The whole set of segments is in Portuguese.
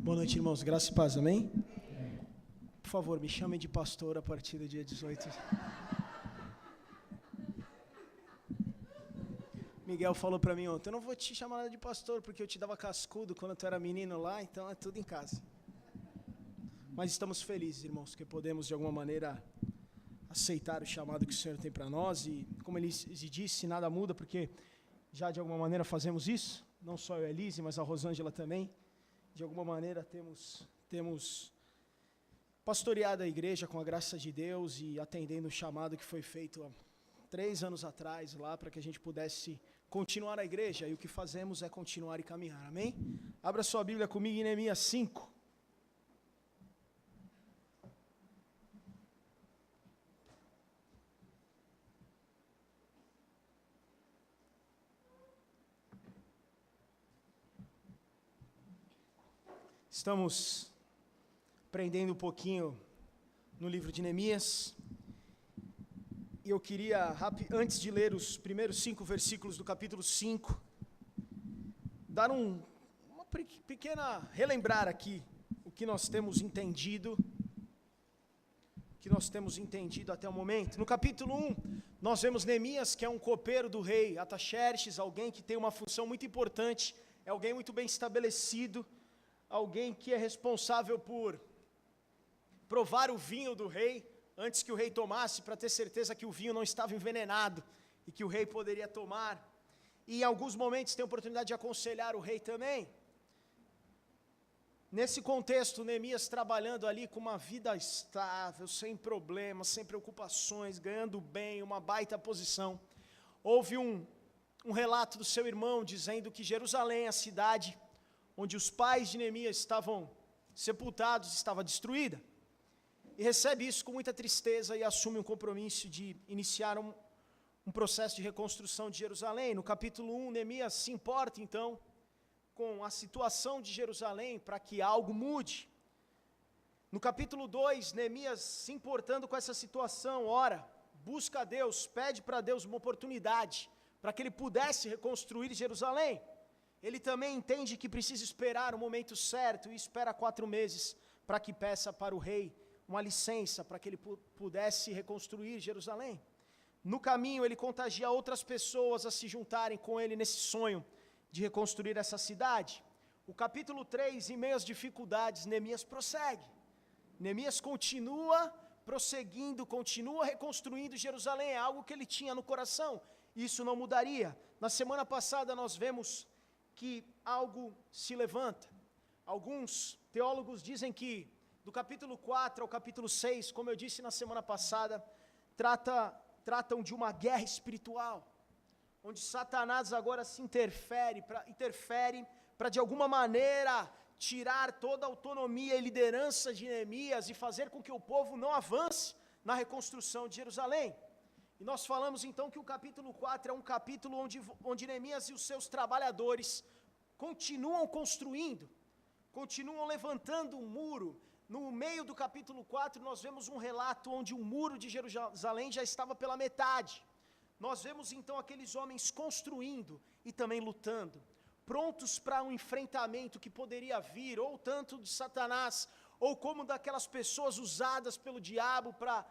Boa noite, irmãos. Graça e paz, amém? Por favor, me chamem de pastor a partir do dia 18. Miguel falou para mim ontem, eu não vou te chamar de pastor porque eu te dava cascudo quando tu era menino lá, então é tudo em casa. Mas estamos felizes, irmãos, porque podemos de alguma maneira aceitar o chamado que o Senhor tem para nós e, como Elise disse, nada muda porque já de alguma maneira fazemos isso, não só eu e a Elise, mas a Rosângela também. De alguma maneira temos pastoreado a igreja com a graça de Deus e atendendo o chamado que foi feito há 3 anos atrás lá para que a gente pudesse continuar a igreja, e o que fazemos é continuar e caminhar, amém? Abra sua Bíblia comigo em Neemias 5. Estamos aprendendo um pouquinho no livro de Neemias, e eu queria, antes de ler os primeiros 5 versículos do capítulo 5, dar uma pequena relembrar aqui o que nós temos entendido, até o momento. No capítulo 1, nós vemos Neemias, que é um copeiro do rei Artaxerxes, alguém que tem uma função muito importante, é alguém muito bem estabelecido, alguém que é responsável por provar o vinho do rei, antes que o rei tomasse, para ter certeza que o vinho não estava envenenado, e que o rei poderia tomar, e em alguns momentos tem a oportunidade de aconselhar o rei também. Nesse contexto, Neemias trabalhando ali com uma vida estável, sem problemas, sem preocupações, ganhando bem, uma baita posição, houve um relato do seu irmão, dizendo que Jerusalém, a cidade onde os pais de Neemias estavam sepultados, estava destruída. E recebe isso com muita tristeza e assume um compromisso de iniciar um processo de reconstrução de Jerusalém. No capítulo 1, Neemias se importa, então, com a situação de Jerusalém para que algo mude. No capítulo 2, Neemias se importando com essa situação, ora, busca a Deus, pede para Deus uma oportunidade para que ele pudesse reconstruir Jerusalém. Ele também entende que precisa esperar o momento certo e espera 4 meses para que peça para o rei uma licença para que ele pudesse reconstruir Jerusalém. No caminho, ele contagia outras pessoas a se juntarem com ele nesse sonho de reconstruir essa cidade. O capítulo 3, em meio às dificuldades, Neemias prossegue. Neemias continua prosseguindo, continua reconstruindo Jerusalém, é algo que ele tinha no coração, isso não mudaria. Na semana passada nós vemos que algo se levanta. Alguns teólogos dizem que do capítulo 4 ao capítulo 6, como eu disse na semana passada, tratam de uma guerra espiritual, onde Satanás agora se interfere para de alguma maneira tirar toda a autonomia e liderança de Neemias e fazer com que o povo não avance na reconstrução de Jerusalém. E nós falamos então que o capítulo 4 é um capítulo onde Neemias e os seus trabalhadores continuam construindo, continuam levantando um muro. No meio do capítulo 4 nós vemos um relato onde o muro de Jerusalém já estava pela metade. Nós vemos então aqueles homens construindo e também lutando, prontos para um enfrentamento que poderia vir, ou tanto de Satanás, ou como daquelas pessoas usadas pelo diabo para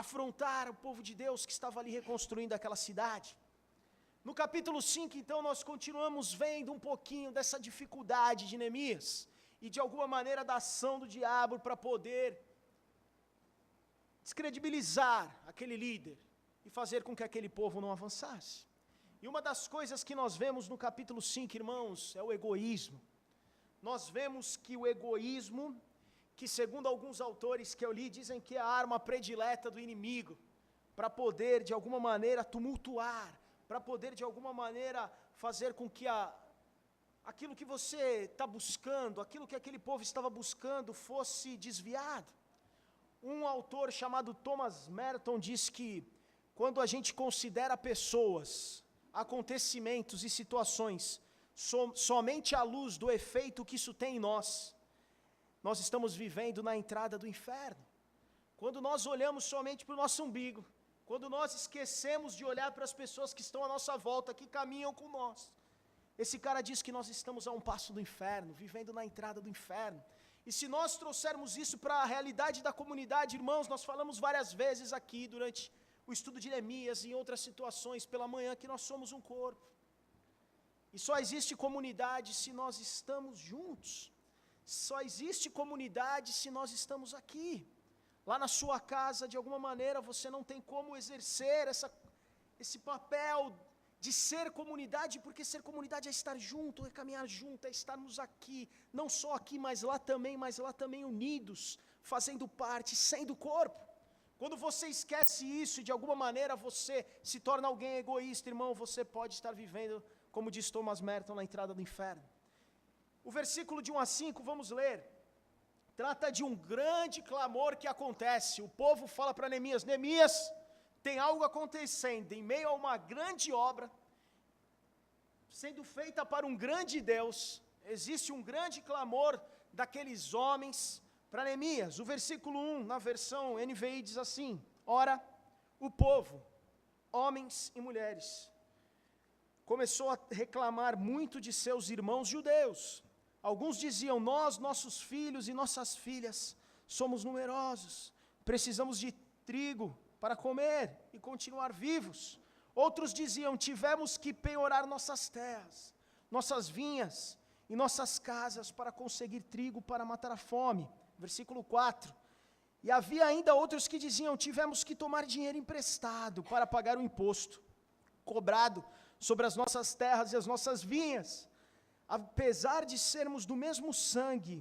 afrontar o povo de Deus que estava ali reconstruindo aquela cidade. No capítulo 5, então, nós continuamos vendo um pouquinho dessa dificuldade de Neemias, e de alguma maneira da ação do diabo para poder descredibilizar aquele líder, e fazer com que aquele povo não avançasse. E uma das coisas que nós vemos no capítulo 5, irmãos, é o egoísmo. Nós vemos que o egoísmo, que segundo alguns autores que eu li, dizem que é a arma predileta do inimigo, para poder de alguma maneira tumultuar, para poder de alguma maneira fazer com que aquilo que você está buscando, aquilo que aquele povo estava buscando fosse desviado. Um autor chamado Thomas Merton diz que quando a gente considera pessoas, acontecimentos e situações somente à luz do efeito que isso tem em nós estamos vivendo na entrada do inferno. Quando nós olhamos somente para o nosso umbigo, quando nós esquecemos de olhar para as pessoas que estão à nossa volta, que caminham com nós, esse cara diz que nós estamos a um passo do inferno, vivendo na entrada do inferno. E se nós trouxermos isso para a realidade da comunidade, irmãos, nós falamos várias vezes aqui durante o estudo de Neemias e em outras situações pela manhã que nós somos um corpo. E só existe comunidade se nós estamos juntos. Só existe comunidade se nós estamos aqui. Lá na sua casa, de alguma maneira, você não tem como exercer esse papel de ser comunidade, porque ser comunidade é estar junto, é caminhar junto, é estarmos aqui, não só aqui, mas lá também unidos, fazendo parte, sendo corpo. Quando você esquece isso e de alguma maneira você se torna alguém egoísta, irmão, você pode estar vivendo, como diz Thomas Merton, na entrada do inferno. O versículo de 1 a 5, vamos ler, trata de um grande clamor que acontece. O povo fala para Neemias: Neemias, tem algo acontecendo, em meio a uma grande obra, sendo feita para um grande Deus, existe um grande clamor daqueles homens para Neemias. O versículo 1, na versão NVI, diz assim: ora, o povo, homens e mulheres, começou a reclamar muito de seus irmãos judeus. Alguns diziam: nós, nossos filhos e nossas filhas, somos numerosos, precisamos de trigo para comer e continuar vivos. Outros diziam: tivemos que penhorar nossas terras, nossas vinhas e nossas casas para conseguir trigo para matar a fome. Versículo 4. E havia ainda outros que diziam: tivemos que tomar dinheiro emprestado para pagar o imposto cobrado sobre as nossas terras e as nossas vinhas. Apesar de sermos do mesmo sangue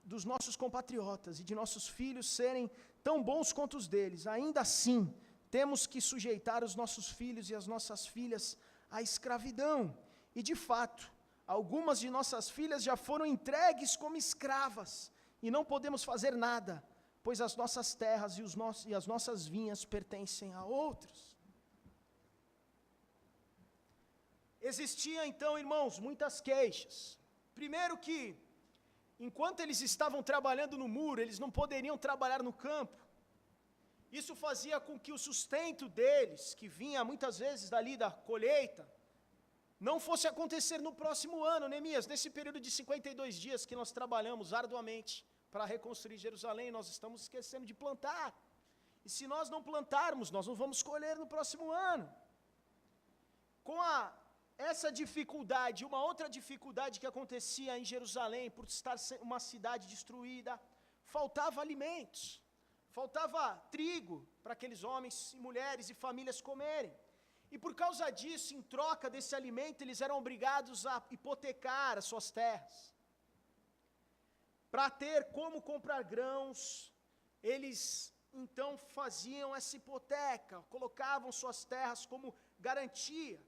dos nossos compatriotas e de nossos filhos serem tão bons quanto os deles, ainda assim temos que sujeitar os nossos filhos e as nossas filhas à escravidão. E de fato, algumas de nossas filhas já foram entregues como escravas e não podemos fazer nada, pois as nossas terras e as nossas vinhas pertencem a outros. Existia então, irmãos, muitas queixas. Primeiro que, enquanto eles estavam trabalhando no muro, eles não poderiam trabalhar no campo. Isso fazia com que o sustento deles, que vinha muitas vezes dali da colheita, não fosse acontecer no próximo ano. Neemias, nesse período de 52 dias que nós trabalhamos arduamente para reconstruir Jerusalém, nós estamos esquecendo de plantar. E se nós não plantarmos, nós não vamos colher no próximo ano. Com essa dificuldade, uma outra dificuldade que acontecia em Jerusalém, por estar uma cidade destruída, faltava alimentos, faltava trigo para aqueles homens, mulheres e famílias comerem. E por causa disso, em troca desse alimento, eles eram obrigados a hipotecar as suas terras. Para ter como comprar grãos, eles então faziam essa hipoteca, colocavam suas terras como garantia.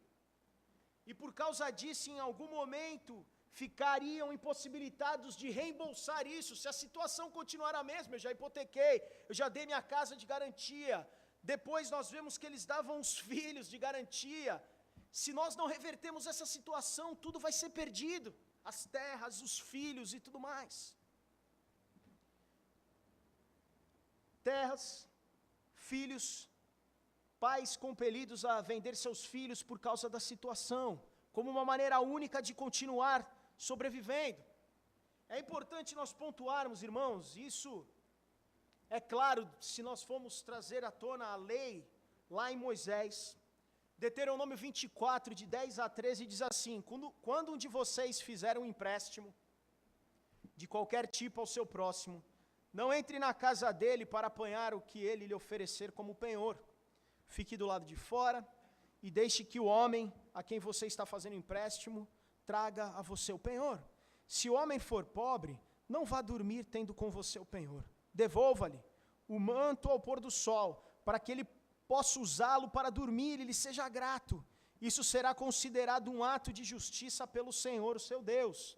E por causa disso, em algum momento, ficariam impossibilitados de reembolsar isso. Se a situação continuar a mesma, eu já hipotequei, eu já dei minha casa de garantia. Depois nós vemos que eles davam os filhos de garantia. Se nós não revertermos essa situação, tudo vai ser perdido. As terras, os filhos e tudo mais. Terras, filhos, pais compelidos a vender seus filhos por causa da situação, como uma maneira única de continuar sobrevivendo. É importante nós pontuarmos, irmãos, isso é claro, se nós formos trazer à tona a lei, lá em Moisés, Deuteronômio 24, de 10 a 13, diz assim: quando um de vocês fizer um empréstimo de qualquer tipo ao seu próximo, não entre na casa dele para apanhar o que ele lhe oferecer como penhor. Fique do lado de fora e deixe que o homem a quem você está fazendo empréstimo traga a você o penhor. Se o homem for pobre, não vá dormir tendo com você o penhor. Devolva-lhe o manto ao pôr do sol, para que ele possa usá-lo para dormir e lhe seja grato. Isso será considerado um ato de justiça pelo Senhor, o seu Deus.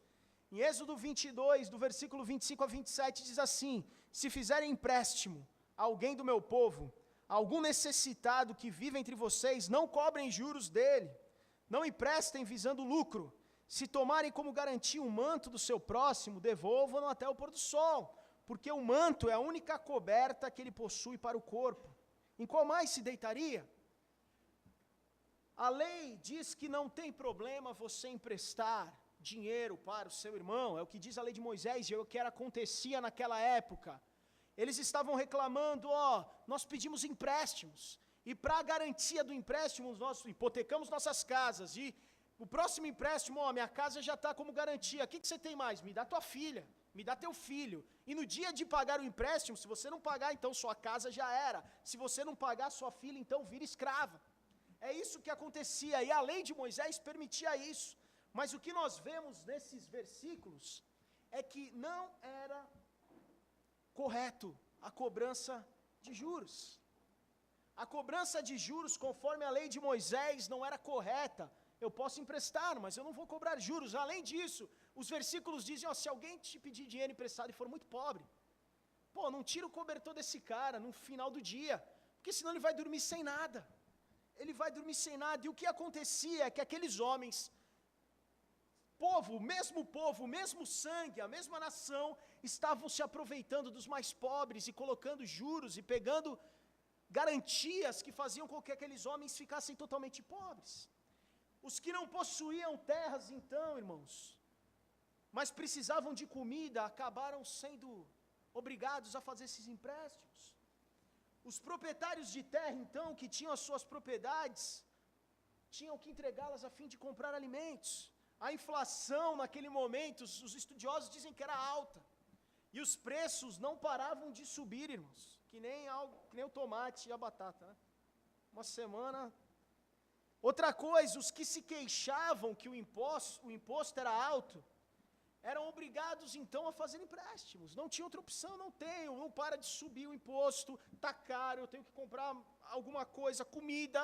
Em Êxodo 22, do versículo 25 a 27, diz assim: se fizerem empréstimo a alguém do meu povo, algum necessitado que vive entre vocês, não cobrem juros dele, não emprestem visando lucro. Se tomarem como garantia um manto do seu próximo, devolvam-no até o pôr do sol, porque o manto é a única coberta que ele possui para o corpo. Em qual mais se deitaria? A lei diz que não tem problema você emprestar dinheiro para o seu irmão, é o que diz a lei de Moisés, e é o que acontecia naquela época. Eles estavam reclamando, nós pedimos empréstimos, e para a garantia do empréstimo, nós hipotecamos nossas casas, e o próximo empréstimo, minha casa já está como garantia, o que você tem mais? Me dá tua filha, me dá teu filho, e no dia de pagar o empréstimo, se você não pagar, então sua casa já era, se você não pagar, sua filha então vira escrava. É isso que acontecia, e a lei de Moisés permitia isso, mas o que nós vemos nesses versículos, é que não era correto a cobrança de juros. A cobrança de juros, conforme a lei de Moisés, não era correta. Eu posso emprestar, mas eu não vou cobrar juros. Além disso, os versículos dizem, se alguém te pedir dinheiro emprestado e for muito pobre, não tira o cobertor desse cara no final do dia, porque senão ele vai dormir sem nada. Ele vai dormir sem nada. E o que acontecia é que aqueles homens, o mesmo sangue, a mesma nação, estavam se aproveitando dos mais pobres e colocando juros e pegando garantias que faziam com que aqueles homens ficassem totalmente pobres. Os que não possuíam terras, então, irmãos, mas precisavam de comida, acabaram sendo obrigados a fazer esses empréstimos. Os proprietários de terra, então, que tinham as suas propriedades, tinham que entregá-las a fim de comprar alimentos. A inflação naquele momento, os estudiosos dizem que era alta, e os preços não paravam de subir, irmãos, que nem o tomate e a batata, né? Uma semana. Outra coisa, os que se queixavam que o imposto era alto, eram obrigados então a fazer empréstimos. Não tinha outra opção, não para de subir o imposto, está caro, eu tenho que comprar alguma coisa, comida,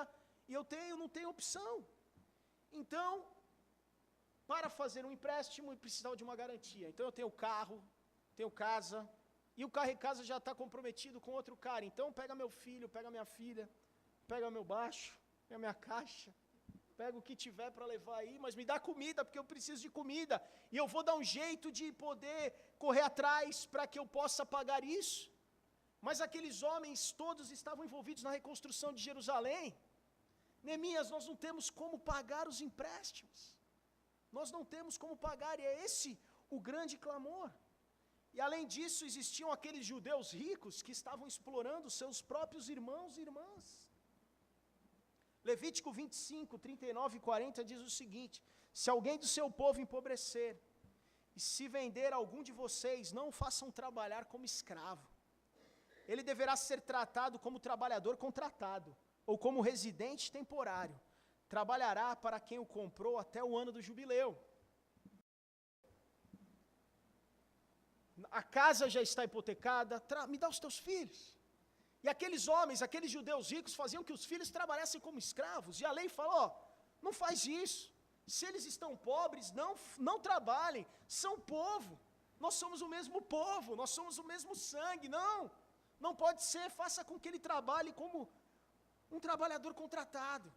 e não tenho opção. Então, para fazer um empréstimo, eu precisava de uma garantia. Então eu tenho carro, tenho casa, e o carro e casa já está comprometido com outro cara. Então pega meu filho, pega minha filha, pega meu baixo, pega minha caixa, pega o que tiver para levar aí, mas me dá comida, porque eu preciso de comida, e eu vou dar um jeito de poder correr atrás para que eu possa pagar isso. Mas aqueles homens todos estavam envolvidos na reconstrução de Jerusalém. Neemias, nós não temos como pagar os empréstimos, nós não temos como pagar, e é esse o grande clamor. E além disso, existiam aqueles judeus ricos que estavam explorando seus próprios irmãos e irmãs. Levítico 25, 39 e 40 diz o seguinte: se alguém do seu povo empobrecer, e se vender algum de vocês, não o façam trabalhar como escravo. Ele deverá ser tratado como trabalhador contratado, ou como residente temporário. Trabalhará para quem o comprou até o ano do jubileu. A casa já está hipotecada, me dá os teus filhos. E aqueles homens, aqueles judeus ricos, faziam que os filhos trabalhassem como escravos. E a lei falou, não faz isso. Se eles estão pobres, não trabalhem. São povo. Nós somos o mesmo povo, nós somos o mesmo sangue. Não pode ser, faça com que ele trabalhe como um trabalhador contratado,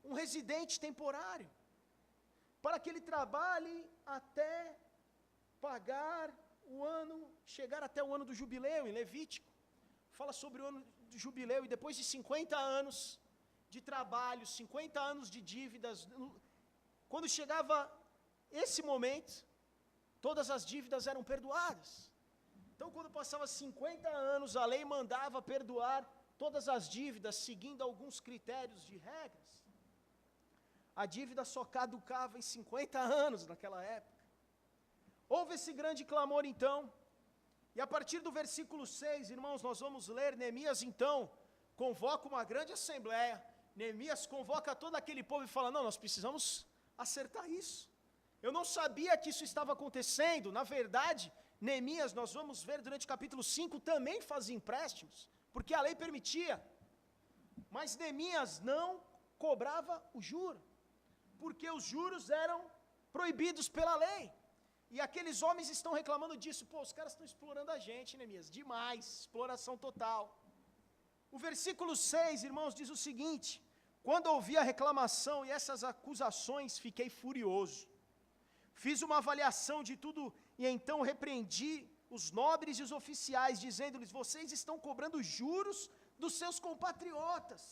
um residente temporário, para que ele trabalhe até chegar até o ano do jubileu. Em Levítico fala sobre o ano do jubileu, e depois de 50 anos de trabalho, 50 anos de dívidas, quando chegava esse momento, todas as dívidas eram perdoadas. Então, quando passava 50 anos, a lei mandava perdoar todas as dívidas, seguindo alguns critérios de regras. A dívida só caducava em 50 anos naquela época. Houve esse grande clamor então, e a partir do versículo 6, irmãos, nós vamos ler, Neemias então convoca uma grande assembleia, Neemias convoca todo aquele povo e fala, nós precisamos acertar isso. Eu não sabia que isso estava acontecendo. Na verdade, Neemias, nós vamos ver durante o capítulo 5, também fazia empréstimos, porque a lei permitia, mas Neemias não cobrava o juro, porque os juros eram proibidos pela lei. E aqueles homens estão reclamando disso. Os caras estão explorando a gente, Neemias, demais, exploração total. O versículo 6, irmãos, diz o seguinte: quando ouvi a reclamação e essas acusações, fiquei furioso. Fiz uma avaliação de tudo e então repreendi os nobres e os oficiais, dizendo-lhes, vocês estão cobrando juros dos seus compatriotas.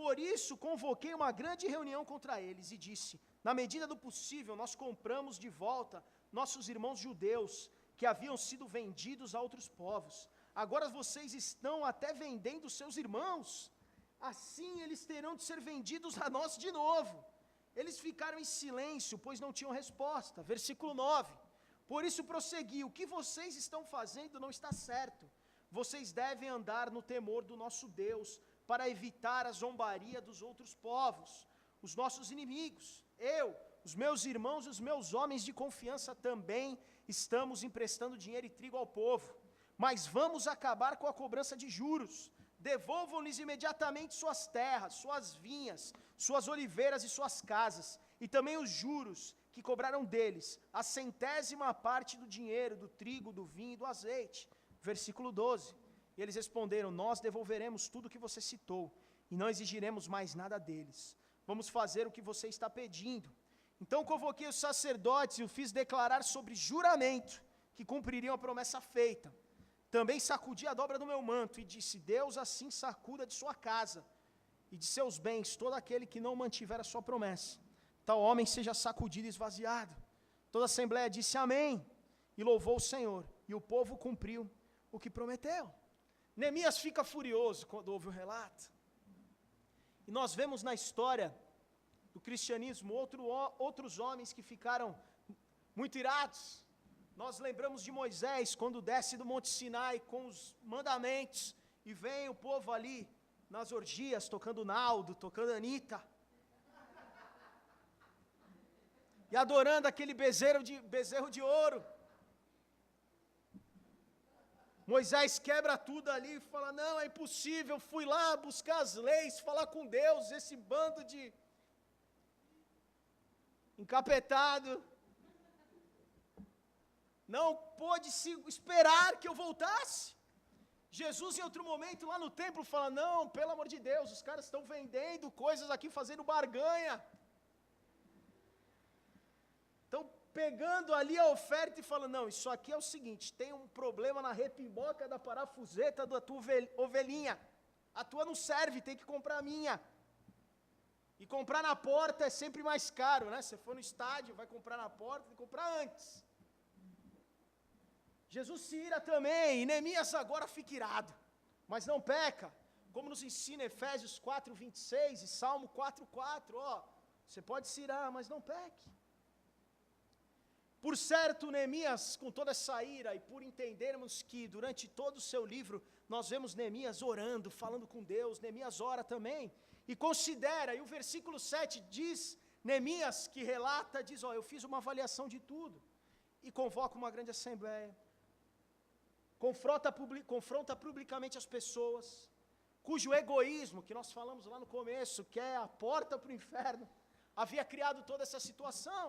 Por isso convoquei uma grande reunião contra eles e disse: na medida do possível, nós compramos de volta nossos irmãos judeus que haviam sido vendidos a outros povos. Agora vocês estão até vendendo seus irmãos. Assim eles terão de ser vendidos a nós de novo. Eles ficaram em silêncio, pois não tinham resposta. Versículo 9. Por isso prossegui: o que vocês estão fazendo não está certo. Vocês devem andar no temor do nosso Deus, para evitar a zombaria dos outros povos, os nossos inimigos. Eu, os meus irmãos e os meus homens de confiança também estamos emprestando dinheiro e trigo ao povo. Mas vamos acabar com a cobrança de juros. Devolvam-lhes imediatamente suas terras, suas vinhas, suas oliveiras e suas casas, e também os juros que cobraram deles, a 100ª parte do dinheiro, do trigo, do vinho e do azeite. Versículo 12. E eles responderam: nós devolveremos tudo o que você citou, e não exigiremos mais nada deles. Vamos fazer o que você está pedindo. Então convoquei os sacerdotes e o fiz declarar sobre juramento que cumpririam a promessa feita. Também sacudi a dobra do meu manto e disse: Deus assim sacuda de sua casa e de seus bens todo aquele que não mantiver a sua promessa. Tal homem seja sacudido e esvaziado. Toda a assembleia disse amém e louvou o Senhor, e o povo cumpriu o que prometeu. Neemias fica furioso quando ouve o relato. E nós vemos na história do cristianismo outros homens que ficaram muito irados. Nós lembramos de Moisés quando desce do Monte Sinai com os mandamentos e vem o povo ali nas orgias, tocando Naldo, tocando Anitta, e adorando aquele bezerro de ouro. Moisés quebra tudo ali e fala: não, é impossível, fui lá buscar as leis, falar com Deus, esse bando de encapetado não pôde se esperar que eu voltasse. Jesus em outro momento lá no templo fala: não, pelo amor de Deus, os caras estão vendendo coisas aqui, fazendo barganha, estão pegando ali a oferta e falando: não, isso aqui é o seguinte, tem um problema na repimboca da parafuseta da tua ovelhinha, a tua não serve, tem que comprar a minha. E comprar na porta é sempre mais caro, né? Você for no estádio, vai comprar na porta, tem que comprar antes. Jesus se ira também, e Neemias agora fica irado, mas não peca, como nos ensina Efésios 4:26 e Salmo 4:4, você pode se irar, mas não peque. Por certo, Neemias, com toda essa ira, e por entendermos que durante todo o seu livro, nós vemos Neemias orando, falando com Deus, Neemias ora também, e considera, e o versículo 7 diz, Neemias que relata, diz: eu fiz uma avaliação de tudo, e convoca uma grande assembleia, confronta publicamente as pessoas, cujo egoísmo, que nós falamos lá no começo, que é a porta para o inferno, havia criado toda essa situação.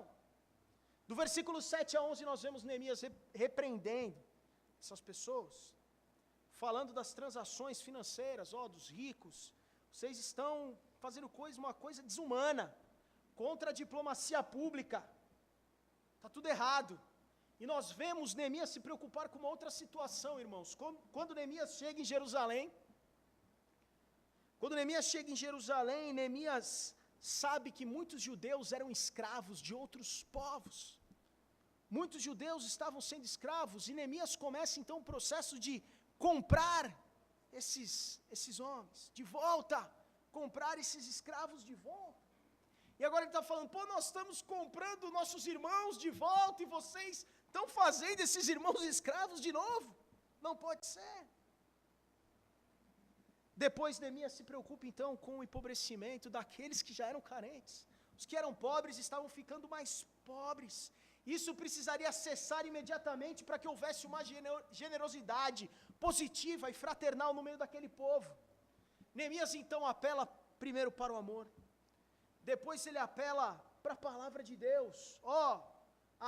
Do versículo 7 a 11 nós vemos Neemias repreendendo essas pessoas, falando das transações financeiras, dos ricos, vocês estão fazendo uma coisa desumana, contra a diplomacia pública, está tudo errado. E nós vemos Neemias se preocupar com uma outra situação, irmãos. Quando Neemias chega em Jerusalém, Neemias sabe que muitos judeus eram escravos de outros povos. Muitos judeus estavam sendo escravos, e Neemias começa então o processo de comprar esses homens de volta, comprar esses escravos de volta. E agora ele está falando: nós estamos comprando nossos irmãos de volta, e vocês estão fazendo esses irmãos escravos de novo? Não pode ser. Depois Neemias se preocupa então com o empobrecimento daqueles que já eram carentes. Os que eram pobres estavam ficando mais pobres. Isso precisaria cessar imediatamente para que houvesse uma generosidade positiva e fraternal no meio daquele povo. Neemias então apela primeiro para o amor, depois ele apela para a palavra de Deus.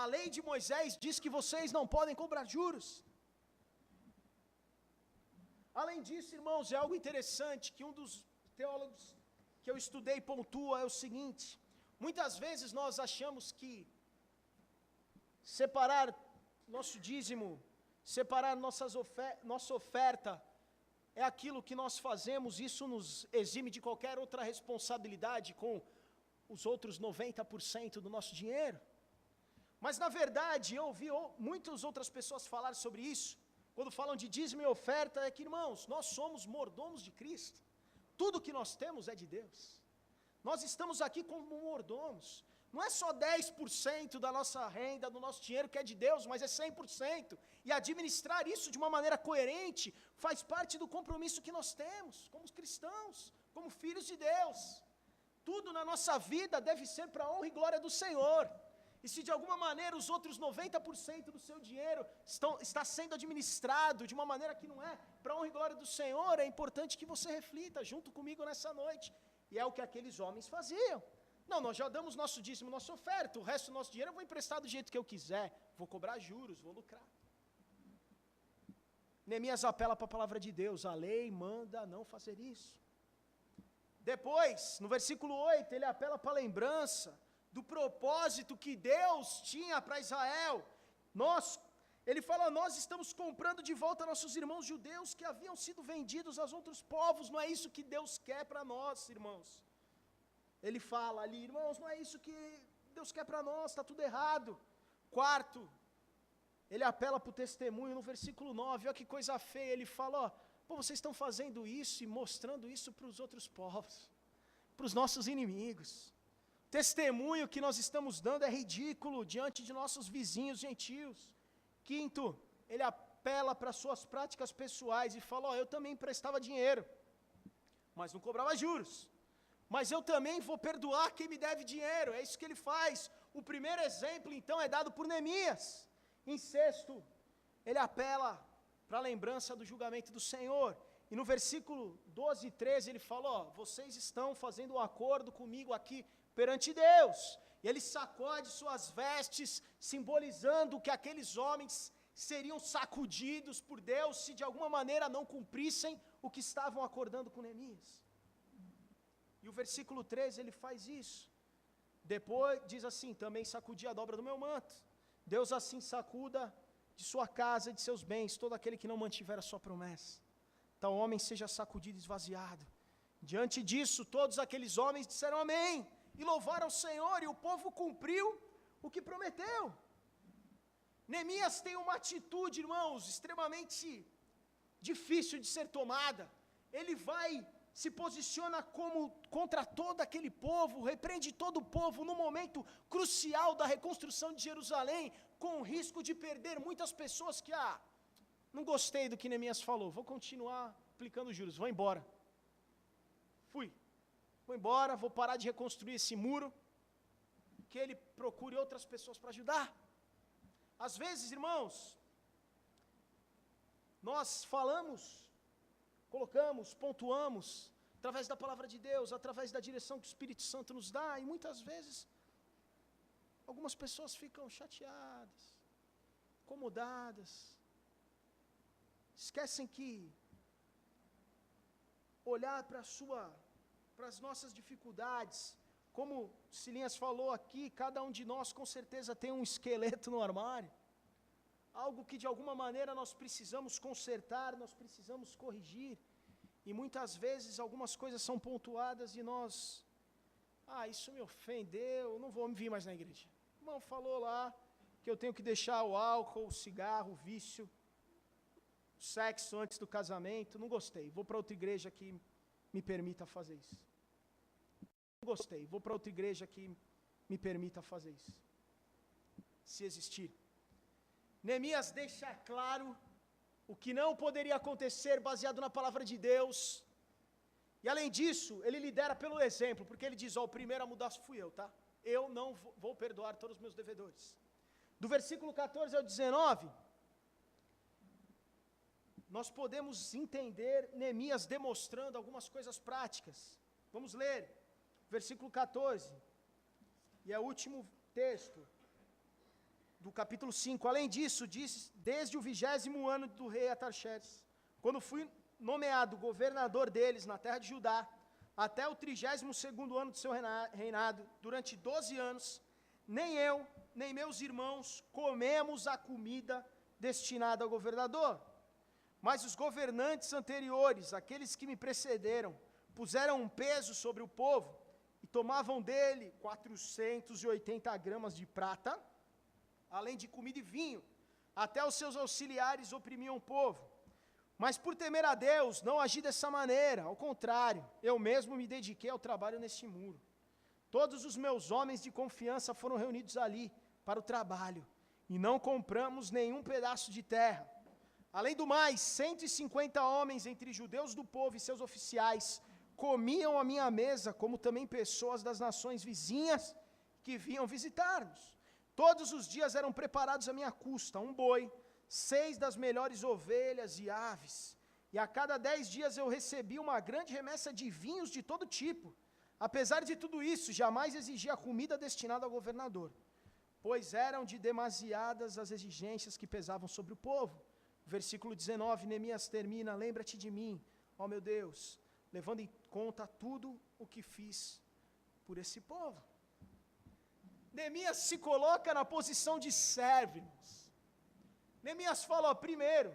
A lei de Moisés diz que vocês não podem cobrar juros. Além disso, irmãos, é algo interessante que um dos teólogos que eu estudei pontua, é o seguinte: muitas vezes nós achamos que separar nosso dízimo, separar nossa oferta é aquilo que nós fazemos, isso nos exime de qualquer outra responsabilidade com os outros 90% do nosso dinheiro. Mas, na verdade, eu ouvi muitas outras pessoas falar sobre isso, quando falam de dízimo e oferta, é que, irmãos, nós somos mordomos de Cristo. Tudo que nós temos é de Deus. Nós estamos aqui como mordomos. Não é só 10% da nossa renda, do nosso dinheiro que é de Deus, mas é 100%. E administrar isso de uma maneira coerente faz parte do compromisso que nós temos, como cristãos, como filhos de Deus. Tudo na nossa vida deve ser para a honra e glória do Senhor. E se de alguma maneira os outros 90% do seu dinheiro está sendo administrado de uma maneira que não é para a honra e glória do Senhor, é importante que você reflita junto comigo nessa noite. E é o que aqueles homens faziam. Não, nós já damos nosso dízimo, nossa oferta, o resto do nosso dinheiro eu vou emprestar do jeito que eu quiser, vou cobrar juros, vou lucrar. Neemias apela para a palavra de Deus, a lei manda não fazer isso. Depois, no versículo 8, ele apela para a lembrança do propósito que Deus tinha para Israel. Ele fala, nós estamos comprando de volta nossos irmãos judeus que haviam sido vendidos aos outros povos, não é isso que Deus quer para nós, irmãos. Ele fala ali, irmãos, não é isso que Deus quer para nós, está tudo errado. Quarto, ele apela para o testemunho no versículo 9, olha que coisa feia, ele fala, vocês estão fazendo isso e mostrando isso para os outros povos, para os nossos inimigos. Testemunho que nós estamos dando é ridículo diante de nossos vizinhos gentios. Quinto, ele apela para suas práticas pessoais e fala, eu também emprestava dinheiro, mas não cobrava juros. Mas eu também vou perdoar quem me deve dinheiro, é isso que ele faz. O primeiro exemplo, então, é dado por Neemias. Em sexto, ele apela para a lembrança do julgamento do Senhor. E no versículo 12 e 13, ele fala, vocês estão fazendo um acordo comigo aqui perante Deus. E ele sacode suas vestes, simbolizando que aqueles homens seriam sacudidos por Deus se de alguma maneira não cumprissem o que estavam acordando com Neemias. E o versículo 13, ele faz isso. Depois, diz assim, também sacudi a dobra do meu manto. Deus assim sacuda de sua casa e de seus bens todo aquele que não mantiver a sua promessa. Tal homem seja sacudido e esvaziado. Diante disso, todos aqueles homens disseram amém. E louvaram o Senhor, e o povo cumpriu o que prometeu. Neemias tem uma atitude, irmãos, extremamente difícil de ser tomada. Ele se posiciona contra todo aquele povo, repreende todo o povo no momento crucial da reconstrução de Jerusalém, com o risco de perder muitas pessoas que, não gostei do que Neemias falou, vou continuar aplicando juros, vou embora. Vou embora, vou parar de reconstruir esse muro, que ele procure outras pessoas para ajudar. Às vezes, irmãos, nós falamos, colocamos, pontuamos, através da palavra de Deus, através da direção que o Espírito Santo nos dá, e muitas vezes, algumas pessoas ficam chateadas, incomodadas, esquecem que olhar para as nossas dificuldades, como Silinhas falou aqui, cada um de nós com certeza tem um esqueleto no armário, algo que de alguma maneira nós precisamos consertar, nós precisamos corrigir, e muitas vezes algumas coisas são pontuadas e nós, isso me ofendeu, não vou me vir mais na igreja. O irmão falou lá que eu tenho que deixar o álcool, o cigarro, o vício, o sexo antes do casamento, não gostei, vou para outra igreja que me permita fazer isso. Não gostei, vou para outra igreja que me permita fazer isso, se existir. Neemias deixa claro o que não poderia acontecer baseado na palavra de Deus, e além disso, ele lidera pelo exemplo, porque ele diz, o primeiro a mudar fui eu, tá? Eu não vou perdoar todos os meus devedores. Do versículo 14 ao 19, nós podemos entender Neemias demonstrando algumas coisas práticas. Vamos ler, versículo 14, e é o último texto do capítulo 5. Além disso, diz, desde o 20º ano do rei Artaxerxes, quando fui nomeado governador deles na terra de Judá, até o 32º ano do seu reinado, durante 12 anos, nem eu, nem meus irmãos comemos a comida destinada ao governador. Mas os governantes anteriores, aqueles que me precederam, puseram um peso sobre o povo e tomavam dele 480 gramas de prata, além de comida e vinho. Até os seus auxiliares oprimiam o povo. Mas por temer a Deus, não agi dessa maneira. Ao contrário, eu mesmo me dediquei ao trabalho neste muro. Todos os meus homens de confiança foram reunidos ali para o trabalho, e não compramos nenhum pedaço de terra. Além do mais, 150 homens entre judeus do povo e seus oficiais comiam à minha mesa, como também pessoas das nações vizinhas que vinham visitar-nos. Todos os dias eram preparados à minha custa um boi, 6 das melhores ovelhas e aves, e a cada 10 dias eu recebia uma grande remessa de vinhos de todo tipo. Apesar de tudo isso, jamais exigia comida destinada ao governador, pois eram de demasiadas as exigências que pesavam sobre o povo. Versículo 19, Neemias termina: lembra-te de mim, ó meu Deus, levando em conta tudo o que fiz por esse povo. Neemias se coloca na posição de servo, irmãos. Neemias fala, primeiro,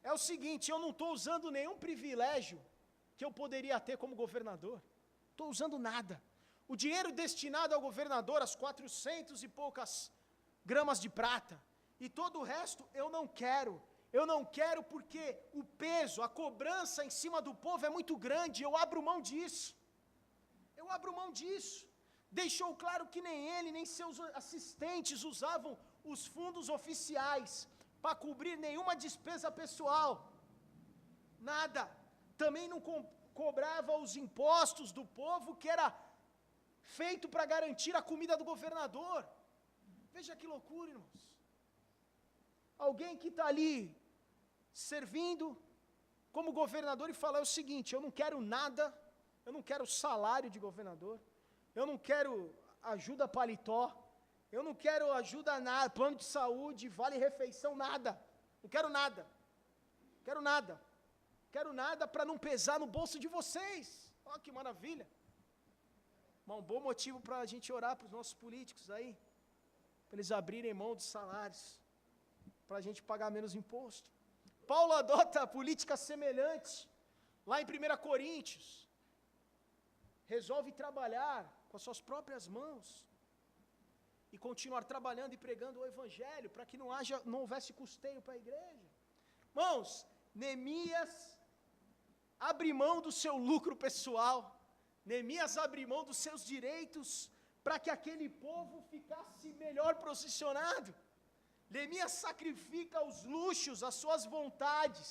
é o seguinte: eu não estou usando nenhum privilégio que eu poderia ter como governador. Estou usando nada. O dinheiro destinado ao governador, as 400 e poucas gramas de prata, e todo o resto eu não quero. Eu não quero porque o peso, a cobrança em cima do povo é muito grande. Eu abro mão disso. Eu abro mão disso. Deixou claro que nem ele, nem seus assistentes usavam os fundos oficiais para cobrir nenhuma despesa pessoal. Nada. Também não cobrava os impostos do povo, que era feito para garantir a comida do governador. Veja que loucura, irmãos. Alguém que está ali servindo como governador e fala o seguinte: eu não quero nada, eu não quero salário de governador, eu não quero ajuda paletó, eu não quero ajuda nada, plano de saúde, vale refeição, nada. Não quero nada. Quero nada. Quero nada para não pesar no bolso de vocês. Olha que maravilha. Um bom motivo para a gente orar para os nossos políticos aí, para eles abrirem mão dos salários, para a gente pagar menos imposto. Paulo adota a política semelhante, lá em 1 Coríntios. Resolve trabalhar com as suas próprias mãos e continuar trabalhando e pregando o evangelho, para que não houvesse custeio para a igreja. Irmãos, Neemias abre mão do seu lucro pessoal, Neemias abre mão dos seus direitos, para que aquele povo ficasse melhor posicionado. Neemias sacrifica os luxos, as suas vontades,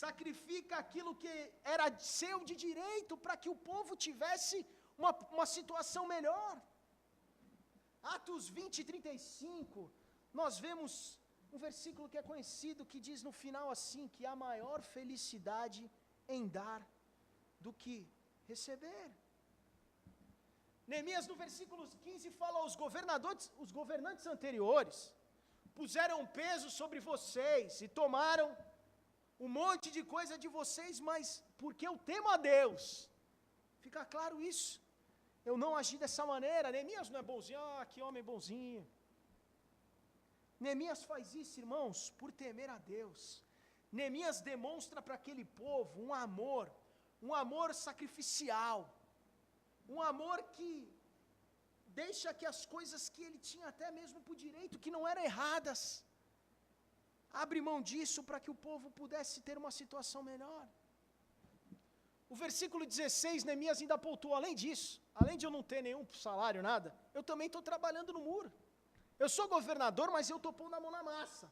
sacrifica aquilo que era seu de direito, para que o povo tivesse uma situação melhor. Atos 20 e 35, nós vemos um versículo que é conhecido, que diz no final assim, que há maior felicidade em dar do que receber. Neemias no versículo 15 fala: os governantes anteriores puseram peso sobre vocês e tomaram um monte de coisa de vocês, mas porque eu temo a Deus, fica claro isso, eu não agi dessa maneira. Neemias não é bonzinho, que homem bonzinho. Neemias faz isso, irmãos, por temer a Deus. Neemias demonstra para aquele povo um amor sacrificial, um amor que deixa que as coisas que ele tinha até mesmo por direito, que não eram erradas, abre mão disso para que o povo pudesse ter uma situação melhor. O versículo 16, Neemias ainda pontua: além disso, além de eu não ter nenhum salário, nada, eu também estou trabalhando no muro. Eu sou governador, mas eu estou pondo a mão na massa.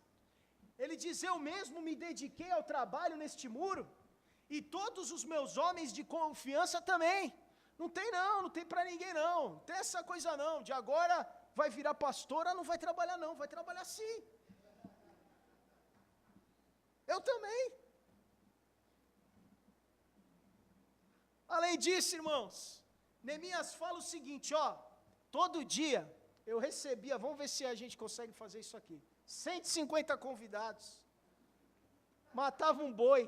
Ele diz: eu mesmo me dediquei ao trabalho neste muro, e todos os meus homens de confiança também. Não tem para ninguém não tem essa coisa não, de agora vai virar pastora, não vai trabalhar não, vai trabalhar sim. Eu também. Além disso, irmãos, Neemias fala o seguinte, todo dia eu recebia, vamos ver se a gente consegue fazer isso aqui, 150 convidados, matava um boi,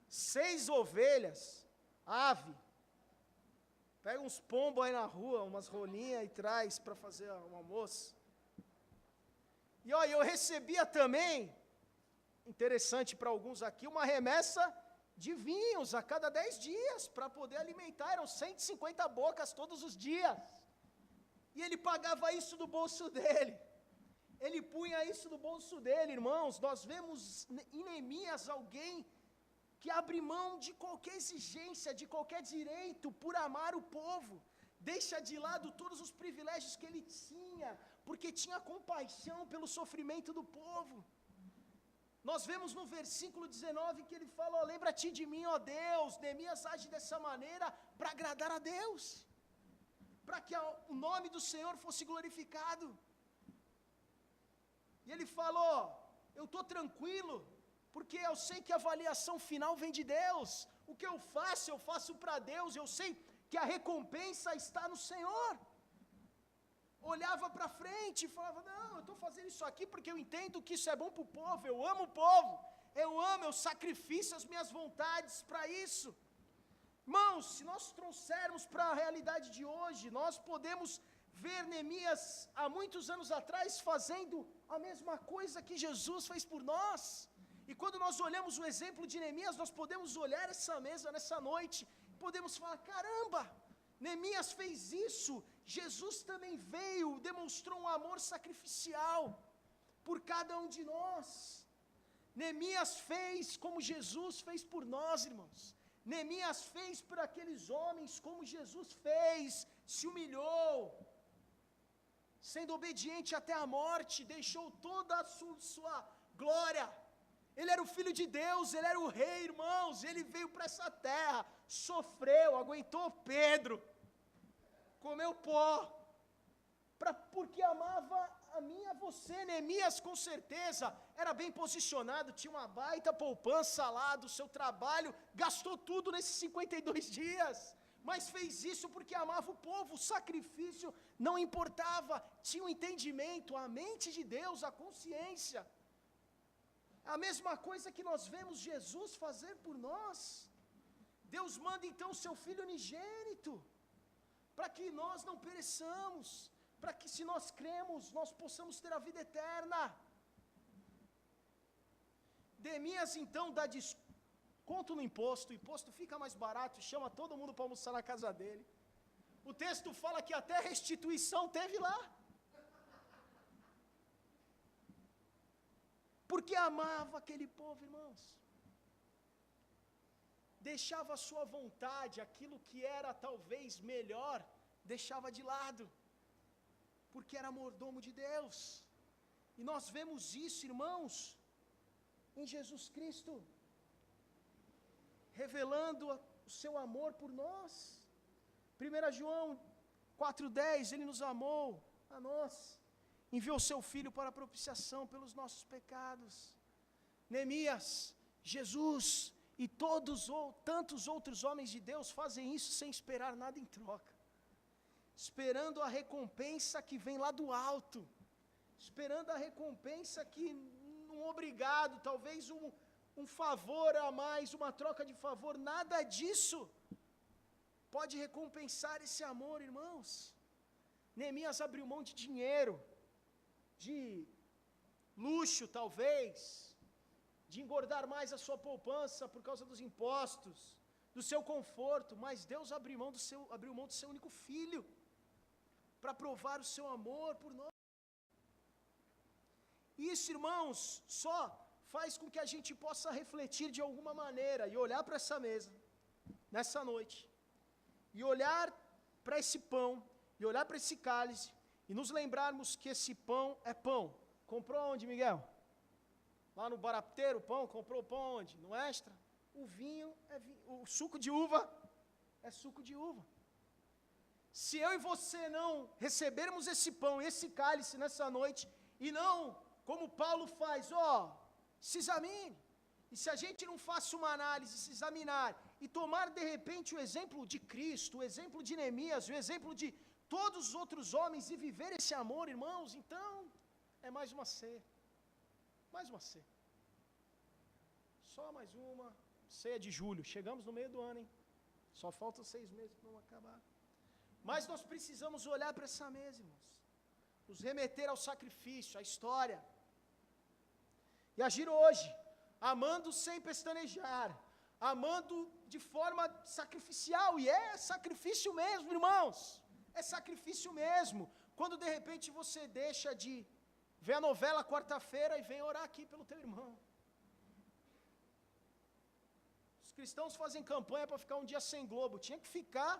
6 ovelhas, ave, pega uns pombos aí na rua, umas rolinhas e traz para fazer um almoço. E eu recebia também interessante para alguns aqui, uma remessa de vinhos a cada 10 dias, para poder alimentar, eram 150 bocas todos os dias, e ele pagava isso do bolso dele, ele punha isso no bolso dele, irmãos. Nós vemos em Neemias alguém que abre mão de qualquer exigência, de qualquer direito, por amar o povo, deixa de lado todos os privilégios que ele tinha, porque tinha compaixão pelo sofrimento do povo. Nós vemos no versículo 19 que ele fala: lembra-te de mim, ó Deus. Neemias age dessa maneira para agradar a Deus, para que o nome do Senhor fosse glorificado. E ele falou: eu estou tranquilo, porque eu sei que a avaliação final vem de Deus. O que eu faço para Deus, eu sei que a recompensa está no Senhor. Olhava para frente e falava: não, eu estou fazendo isso aqui porque eu entendo que isso é bom para o povo, eu amo o povo, eu sacrifício as minhas vontades para isso. Irmãos, se nós trouxermos para a realidade de hoje, nós podemos ver Neemias há muitos anos atrás fazendo a mesma coisa que Jesus fez por nós. E quando nós olhamos o exemplo de Neemias, nós podemos olhar essa mesa nessa noite, podemos falar: caramba, Neemias fez isso, Jesus também veio, demonstrou um amor sacrificial por cada um de nós. Neemias fez como Jesus fez por nós, irmãos. Neemias fez por aqueles homens como Jesus fez, se humilhou, sendo obediente até a morte, deixou toda a sua glória. Ele era o filho de Deus, ele era o rei, irmãos. Ele veio para essa terra, sofreu, aguentou Pedro, comeu pó, porque amava a mim e a você. Neemias com certeza era bem posicionado, tinha uma baita poupança lá do seu trabalho, gastou tudo nesses 52 dias, mas fez isso porque amava o povo. O sacrifício não importava, tinha um entendimento, a mente de Deus, a consciência. A mesma coisa que nós vemos Jesus fazer por nós. Deus manda então o seu Filho unigênito, para que nós não pereçamos, para que, se nós cremos, nós possamos ter a vida eterna. Neemias então dá desconto no imposto, o imposto fica mais barato, chama todo mundo para almoçar na casa dele. O texto fala que até restituição teve lá, porque amava aquele povo, irmãos. Deixava a sua vontade, aquilo que era talvez melhor, deixava de lado, porque era mordomo de Deus. E nós vemos isso, irmãos, em Jesus Cristo, revelando o seu amor por nós. 1 João 4,10, ele nos amou a nós, enviou seu Filho para a propiciação pelos nossos pecados. Neemias, Jesus e tantos outros homens de Deus fazem isso sem esperar nada em troca, esperando a recompensa que vem lá do alto, esperando a recompensa que, um obrigado, talvez um favor a mais, uma troca de favor, nada disso pode recompensar esse amor, irmãos. Neemias abriu mão de dinheiro, de luxo talvez, de engordar mais a sua poupança por causa dos impostos, do seu conforto, mas Deus abriu mão do seu único filho, para provar o seu amor por nós. Isso, irmãos, só faz com que a gente possa refletir de alguma maneira, e olhar para essa mesa, nessa noite, e olhar para esse pão, e olhar para esse cálice, e nos lembrarmos que esse pão é pão. Comprou onde, Miguel? Lá no barateiro, pão? Comprou pão onde? No Extra? O vinho é vinho, o suco de uva é suco de uva. Se eu e você não recebermos esse pão, esse cálice nessa noite, e não, como Paulo faz, se examine. E se a gente não faça uma análise, se examinar, e tomar de repente o exemplo de Cristo, o exemplo de Neemias, o exemplo de todos os outros homens, e viver esse amor, irmãos, então é mais uma ceia. Mais uma ceia. Só mais uma ceia de julho. Chegamos no meio do ano, hein? Só faltam 6 meses para não acabar. Mas nós precisamos olhar para essa mesa, irmãos, nos remeter ao sacrifício, à história, e agir hoje, amando sem pestanejar, amando de forma sacrificial, e é sacrifício mesmo, irmãos, é sacrifício mesmo, quando de repente você deixa de ver a novela quarta-feira e vem orar aqui pelo teu irmão. Os cristãos fazem campanha para ficar um dia sem Globo, tinha que ficar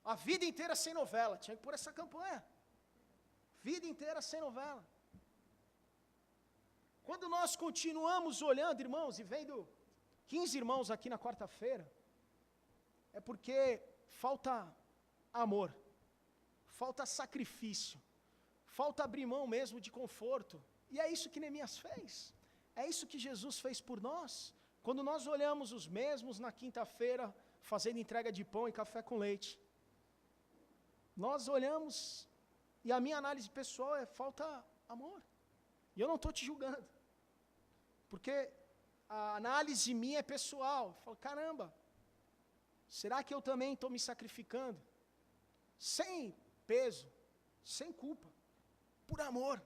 a vida inteira sem novela, tinha que pôr essa campanha, vida inteira sem novela. Quando nós continuamos olhando, irmãos, e vendo 15 irmãos aqui na quarta-feira, é porque falta amor, falta sacrifício, falta abrir mão mesmo de conforto, e é isso que Neemias fez, é isso que Jesus fez por nós. Quando nós olhamos os mesmos na quinta-feira, fazendo entrega de pão e café com leite, nós olhamos, e a minha análise pessoal é falta amor, e eu não estou te julgando, porque a análise minha é pessoal. Eu falo, caramba, será que eu também estou me sacrificando? Sem peso, sem culpa, por amor.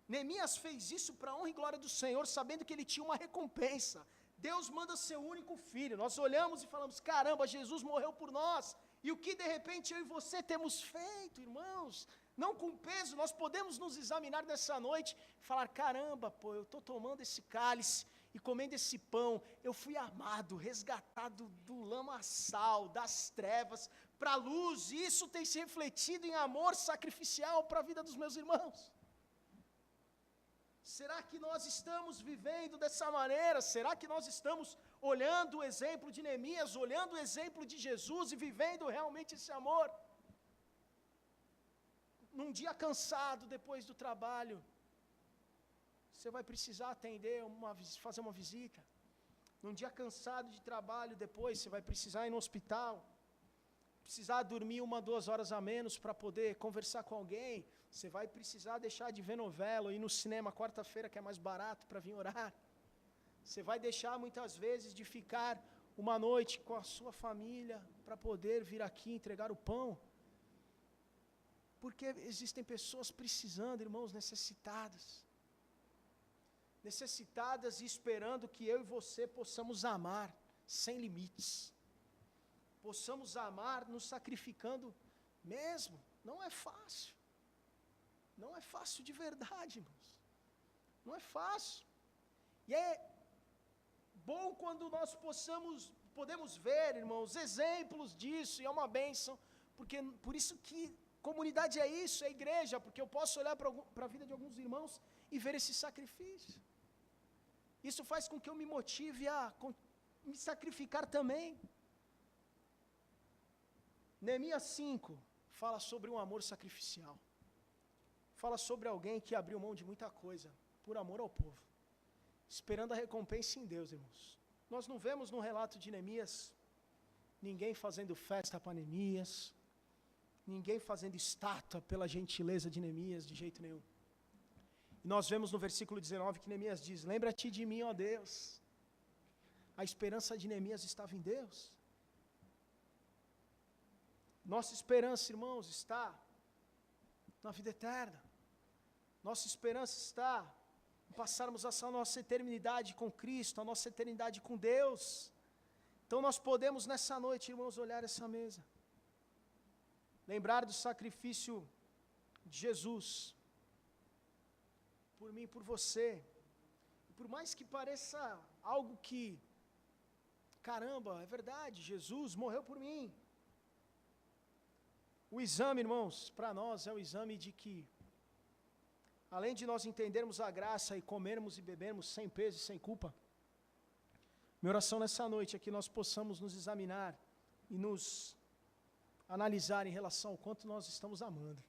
Neemias fez isso para a honra e glória do Senhor, sabendo que ele tinha uma recompensa. Deus manda seu único filho. Nós olhamos e falamos, caramba, Jesus morreu por nós. E o que de repente eu e você temos feito, irmãos? Não com peso, nós podemos nos examinar nessa noite e falar, caramba, pô, eu estou tomando esse cálice e comendo esse pão, eu fui amado, resgatado do lamaçal, das trevas, para a luz, e isso tem se refletido em amor sacrificial para a vida dos meus irmãos. Será que nós estamos vivendo dessa maneira? Será que nós estamos olhando o exemplo de Neemias, olhando o exemplo de Jesus e vivendo realmente esse amor? Num dia cansado, depois do trabalho, você vai precisar fazer uma visita. Num dia cansado de trabalho, depois você vai precisar ir no hospital, precisar dormir 1, 2 horas a menos para poder conversar com alguém. Você vai precisar deixar de ver novela, ir no cinema quarta-feira, que é mais barato, para vir orar. Você vai deixar muitas vezes de ficar uma noite com a sua família para poder vir aqui entregar o pão. Porque existem pessoas precisando, irmãos, necessitadas e esperando que eu e você possamos amar sem limites. Possamos amar nos sacrificando mesmo. Não é fácil. Não é fácil de verdade, irmãos. Não é fácil. E é bom quando nós podemos ver, irmãos, exemplos disso, e é uma bênção, porque por isso que comunidade é isso, é igreja, porque eu posso olhar para a vida de alguns irmãos e ver esse sacrifício. Isso faz com que eu me motive a me sacrificar também. Neemias 5 fala sobre um amor sacrificial. Fala sobre alguém que abriu mão de muita coisa por amor ao povo, esperando a recompensa em Deus, irmãos. Nós não vemos no relato de Neemias ninguém fazendo festa para Neemias, ninguém fazendo estátua pela gentileza de Neemias, de jeito nenhum. E nós vemos no versículo 19 que Neemias diz, lembra-te de mim, ó Deus. A esperança de Neemias estava em Deus. Nossa esperança, irmãos, está na vida eterna. Nossa esperança está em passarmos a nossa eternidade com Cristo, a nossa eternidade com Deus. Então nós podemos nessa noite, irmãos, olhar essa mesa, lembrar do sacrifício de Jesus, por mim e por você. Por mais que pareça algo que, caramba, é verdade, Jesus morreu por mim. O exame, irmãos, para nós é o exame de que, além de nós entendermos a graça e comermos e bebermos sem peso e sem culpa, minha oração nessa noite é que nós possamos nos examinar e nos analisar em relação ao quanto nós estamos amando.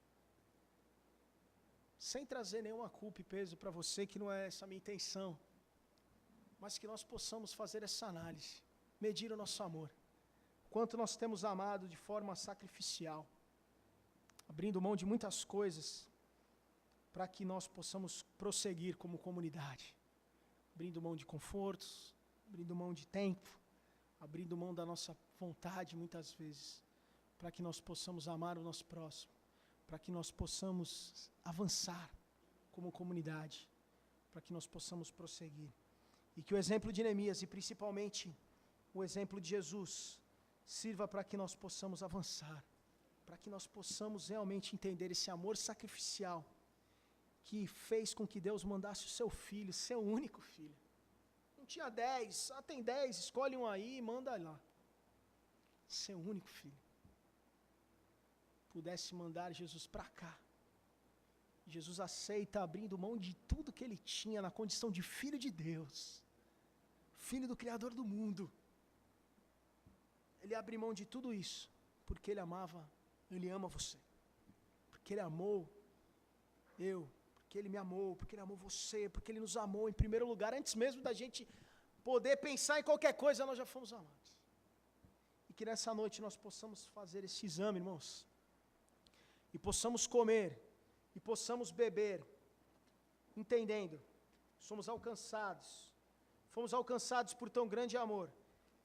Sem trazer nenhuma culpa e peso para você, que não é essa a minha intenção, mas que nós possamos fazer essa análise, medir o nosso amor, quanto nós temos amado de forma sacrificial, abrindo mão de muitas coisas, para que nós possamos prosseguir como comunidade, abrindo mão de confortos, abrindo mão de tempo, abrindo mão da nossa vontade muitas vezes, para que nós possamos amar o nosso próximo, para que nós possamos avançar como comunidade, para que nós possamos prosseguir. E que o exemplo de Neemias, e principalmente o exemplo de Jesus, sirva para que nós possamos avançar, para que nós possamos realmente entender esse amor sacrificial que fez com que Deus mandasse o seu filho, seu único filho. Não tinha 10, tem 10, escolhe um aí e manda lá. Seu único filho. Pudesse mandar Jesus para cá. Jesus aceita abrindo mão de tudo que ele tinha na condição de filho de Deus, filho do Criador do mundo. Ele abre mão de tudo isso, porque ele ama você, porque ele amou porque ele me amou, porque ele amou você, porque ele nos amou em primeiro lugar, antes mesmo da gente poder pensar em qualquer coisa, nós já fomos amados. E que nessa noite nós possamos fazer esse exame, irmãos, e possamos comer, e possamos beber, entendendo, fomos alcançados por tão grande amor,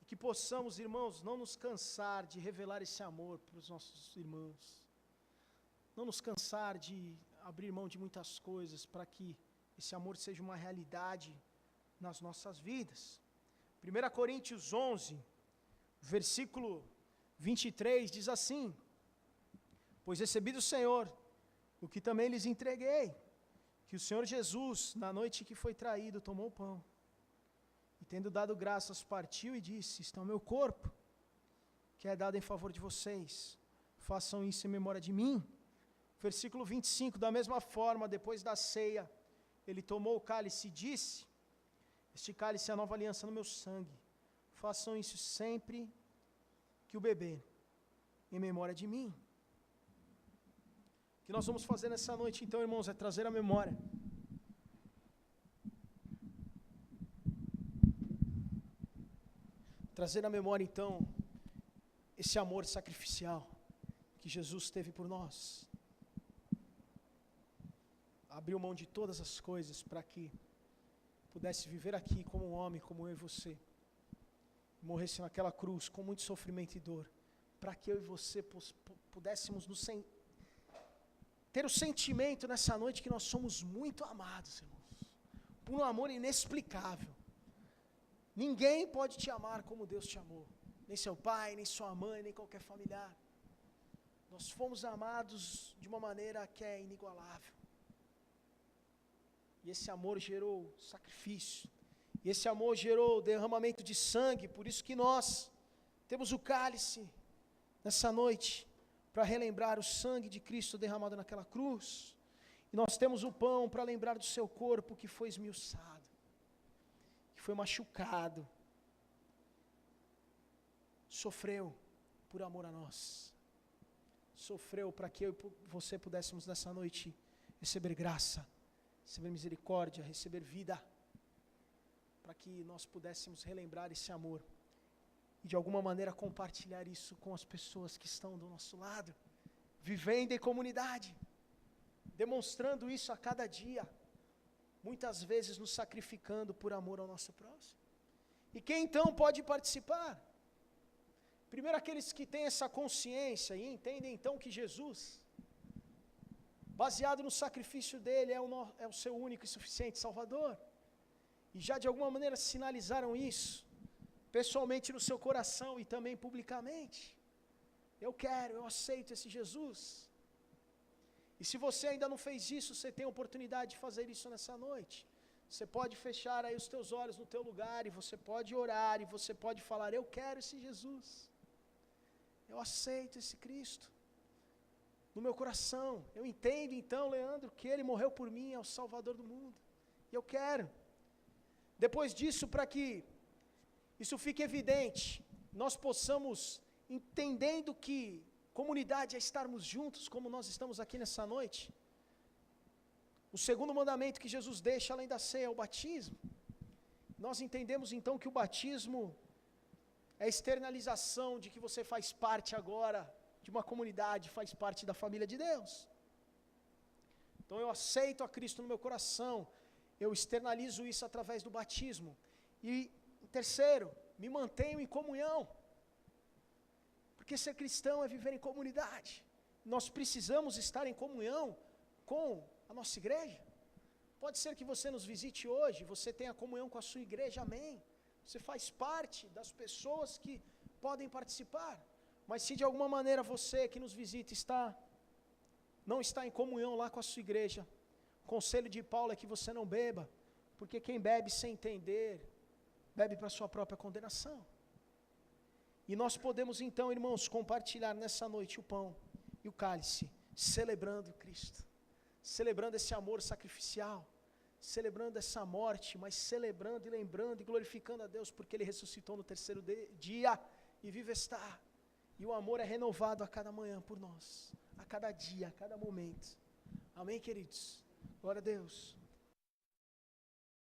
e que possamos, irmãos, não nos cansar de revelar esse amor para os nossos irmãos, não nos cansar de abrir mão de muitas coisas, para que esse amor seja uma realidade nas nossas vidas. 1 Coríntios 11, versículo 23, diz assim: pois recebi do Senhor o que também lhes entreguei, que o Senhor Jesus, na noite que foi traído, tomou o pão, e tendo dado graças, partiu e disse: isto é o meu corpo, que é dado em favor de vocês, façam isso em memória de mim. Versículo 25, da mesma forma, depois da ceia, ele tomou o cálice e disse: este cálice é a nova aliança no meu sangue, façam isso sempre que o beber, em memória de mim. O que nós vamos fazer nessa noite, então, irmãos, é trazer a memória. Trazer a memória, então, esse amor sacrificial que Jesus teve por nós. Abriu mão de todas as coisas para que pudesse viver aqui como um homem, como eu e você. Morresse naquela cruz com muito sofrimento e dor, para que eu e você pudéssemos ter o sentimento nessa noite que nós somos muito amados, irmãos, por um amor inexplicável. Ninguém pode te amar como Deus te amou, nem seu pai, nem sua mãe, nem qualquer familiar. Nós fomos amados de uma maneira que é inigualável. E esse amor gerou sacrifício, e esse amor gerou derramamento de sangue, por isso que nós temos o cálice nessa noite, para relembrar o sangue de Cristo derramado naquela cruz, e nós temos o pão para lembrar do seu corpo que foi esmiuçado, que foi machucado, sofreu por amor a nós, sofreu para que eu e você pudéssemos nessa noite receber graça, receber misericórdia, receber vida, para que nós pudéssemos relembrar esse amor, e de alguma maneira compartilhar isso com as pessoas que estão do nosso lado, vivendo em comunidade, demonstrando isso a cada dia, muitas vezes nos sacrificando por amor ao nosso próximo. E quem então pode participar? Primeiro aqueles que têm essa consciência e entendem então que Jesus, baseado no sacrifício dele, é o seu único e suficiente Salvador, e já de alguma maneira sinalizaram isso, pessoalmente no seu coração e também publicamente. Eu aceito esse Jesus. E se você ainda não fez isso, você tem a oportunidade de fazer isso nessa noite. Você pode fechar aí os teus olhos no teu lugar, e você pode orar, e você pode falar: eu quero esse Jesus, eu aceito esse Cristo no meu coração. Eu entendo então, Leandro, que Ele morreu por mim, é o Salvador do mundo, e eu quero. Depois disso, para que isso fique evidente, nós possamos, entendendo que comunidade é estarmos juntos, como nós estamos aqui nessa noite. O segundo mandamento que Jesus deixa, além da ceia, é o batismo. Nós entendemos então que o batismo é a externalização de que você faz parte agora de uma comunidade, faz parte da família de Deus. Então eu aceito a Cristo no meu coração, eu externalizo isso através do batismo. E terceiro, me mantenho em comunhão, porque ser cristão é viver em comunidade. Nós precisamos estar em comunhão com a nossa igreja, Pode ser que você nos visite hoje, você tenha comunhão com a sua igreja, amém. Você faz parte das pessoas que podem participar. Mas se de alguma maneira você que nos visita não está em comunhão lá com a sua igreja, o conselho de Paulo é que você não beba, porque quem bebe sem entender, bebe para a sua própria condenação. E nós podemos então, irmãos, compartilhar nessa noite o pão e o cálice, celebrando Cristo, celebrando esse amor sacrificial, celebrando essa morte, mas celebrando e lembrando e glorificando a Deus, porque Ele ressuscitou no terceiro dia e vivo está. E o amor é renovado a cada manhã por nós, a cada dia, a cada momento. Amém, queridos? Glória a Deus.